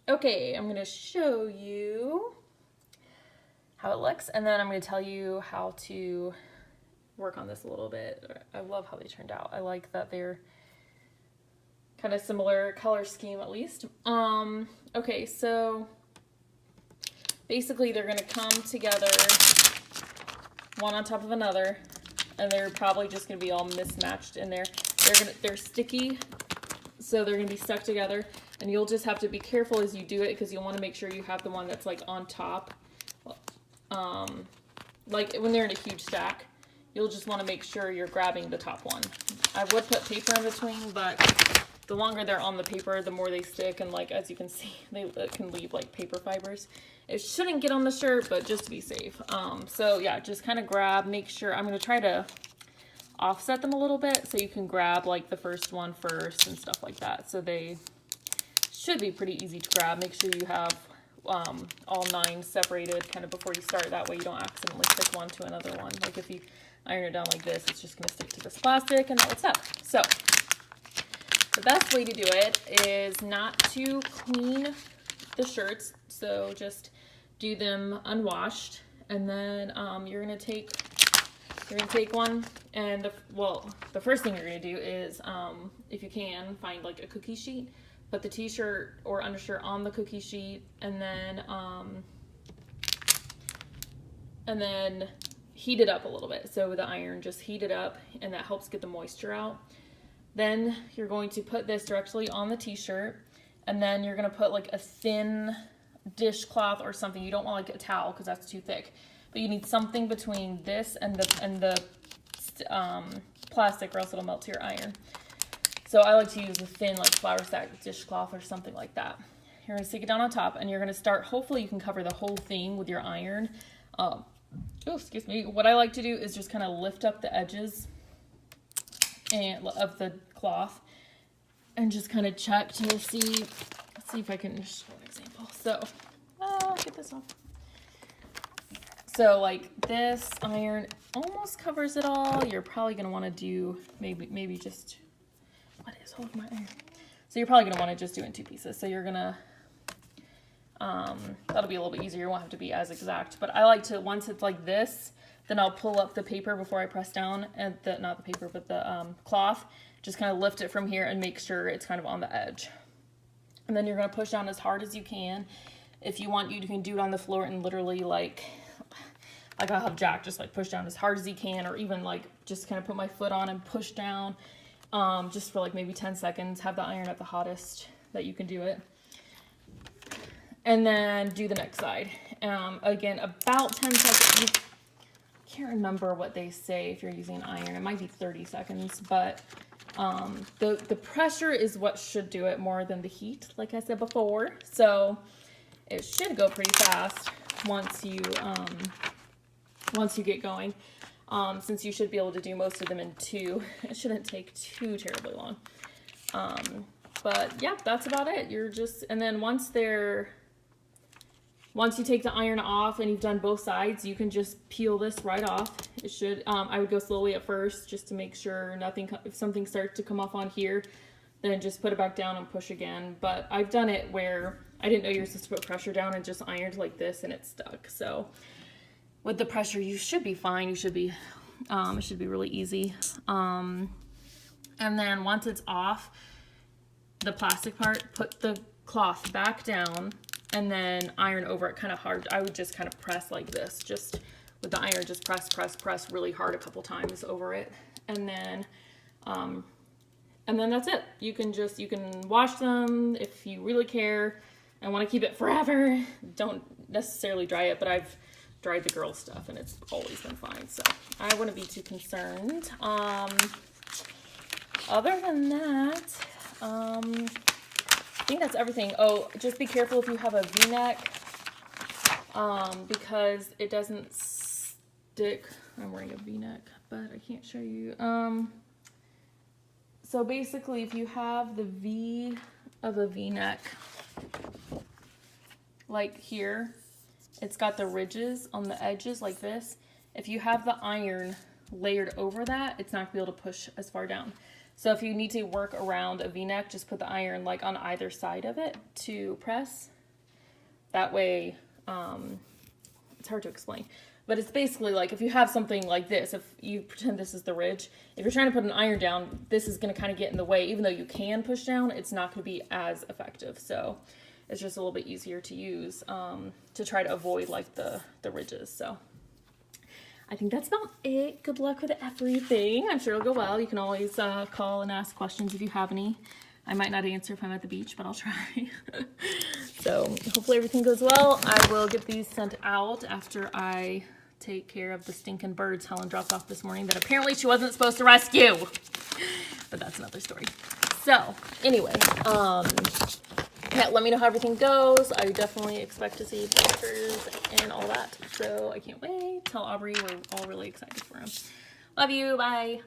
Okay, I'm gonna show you how it looks, and then I'm gonna tell you how to work on this a little bit. I love how they turned out. I like that they're kind of similar color scheme at least. Okay, so basically they're gonna come together one on top of another, and they're probably just gonna be all mismatched in there. They're sticky, so they're gonna be stuck together, and you'll just have to be careful as you do it because you'll want to make sure you have the one that's like on top. Like when they're in a huge stack, you'll just want to make sure you're grabbing the top one. I would put paper in between, but the longer they're on the paper, the more they stick, and like as you can see, they can leave like paper fibers. It shouldn't get on the shirt, but just to be safe. So yeah, just kind of grab, make sure, I'm going to try to offset them a little bit so you can grab like the first one first and stuff like that. So they should be pretty easy to grab. Make sure you have all 9 separated kind of before you start. That way you don't accidentally stick one to another one. Like if you iron it down like this, it's just going to stick to this plastic and that would suck. So the best way to do it is not to clean the shirts. So just do them unwashed, and then you're gonna take one, and the first thing you're gonna do is if you can find like a cookie sheet, put the t-shirt or undershirt on the cookie sheet, and then heat it up a little bit. So with the iron, just heat it up, and that helps get the moisture out. Then you're going to put this directly on the t-shirt, and then you're going to put like a thin dishcloth or something. You don't want like a towel because that's too thick, but you need something between this and the plastic, or else it'll melt to your iron. So I like to use a thin like flour sack dishcloth or something like that. You're going to stick it down on top, and you're going to start, hopefully you can cover the whole thing with your iron. Oh, excuse me. What I like to do is just kind of lift up the edges of the cloth and just kind of check to see. Let's see if I can show an example. So, get this off. So like this iron almost covers it all. You're probably gonna want to do maybe just, what is all of my iron? So you're probably gonna want to just do it in 2 pieces. So you're gonna that'll be a little bit easier. You won't have to be as exact. But I like to, once it's like this, then I'll pull up the paper before I press down, and not the paper, but the cloth. Just kind of lift it from here and make sure it's kind of on the edge. And then you're going to push down as hard as you can. If you want, you can do it on the floor and literally like I'll have Jack just like push down as hard as he can, or even like just kind of put my foot on and push down just for like maybe 10 seconds. Have the iron at the hottest that you can do it. And then do the next side. Again, about 10 seconds. I can't remember what they say if you're using an iron. It might be 30 seconds, but the pressure is what should do it more than the heat, like I said before. So it should go pretty fast once you get going, since you should be able to do most of them in 2. It shouldn't take too terribly long. But yeah, that's about it. And then once you take the iron off and you've done both sides, you can just peel this right off. It should, I would go slowly at first just to make sure if something starts to come off on here, then just put it back down and push again. But I've done it where I didn't know you were supposed to put pressure down, and just ironed like this and it stuck. So with the pressure, you should be fine. It should be really easy. And then once it's off the plastic part, put the cloth back down, and then iron over it kind of hard. I would just kind of press like this, just with the iron, just press really hard a couple times over it. And then that's it. You can wash them if you really care and want to keep it forever. Don't necessarily dry it, but I've dried the girl stuff and it's always been fine. So I wouldn't be too concerned. Other than that, I think that's everything. Oh, just be careful if you have a V-neck, because it doesn't stick. I'm wearing a V-neck, but I can't show you. So basically, if you have the V of a V-neck, like here, it's got the ridges on the edges like this. If you have the iron layered over that, it's not going to be able to push as far down. So if you need to work around a V-neck, just put the iron like on either side of it to press. That way, it's hard to explain. But it's basically like if you have something like this, if you pretend this is the ridge, if you're trying to put an iron down, this is going to kind of get in the way. Even though you can push down, it's not going to be as effective. So it's just a little bit easier to use to try to avoid like the ridges. So I think that's about it. Good luck with everything. I'm sure it'll go well. You can always call and ask questions if you have any. I might not answer if I'm at the beach, but I'll try. So hopefully everything goes well. I will get these sent out after I take care of the stinking birds Helen dropped off this morning that apparently she wasn't supposed to rescue. But that's another story. So anyway, yeah, let me know how everything goes. I definitely expect to see pictures and all that. So I can't wait. Tell Aubrey we're all really excited for him. Love you. Bye.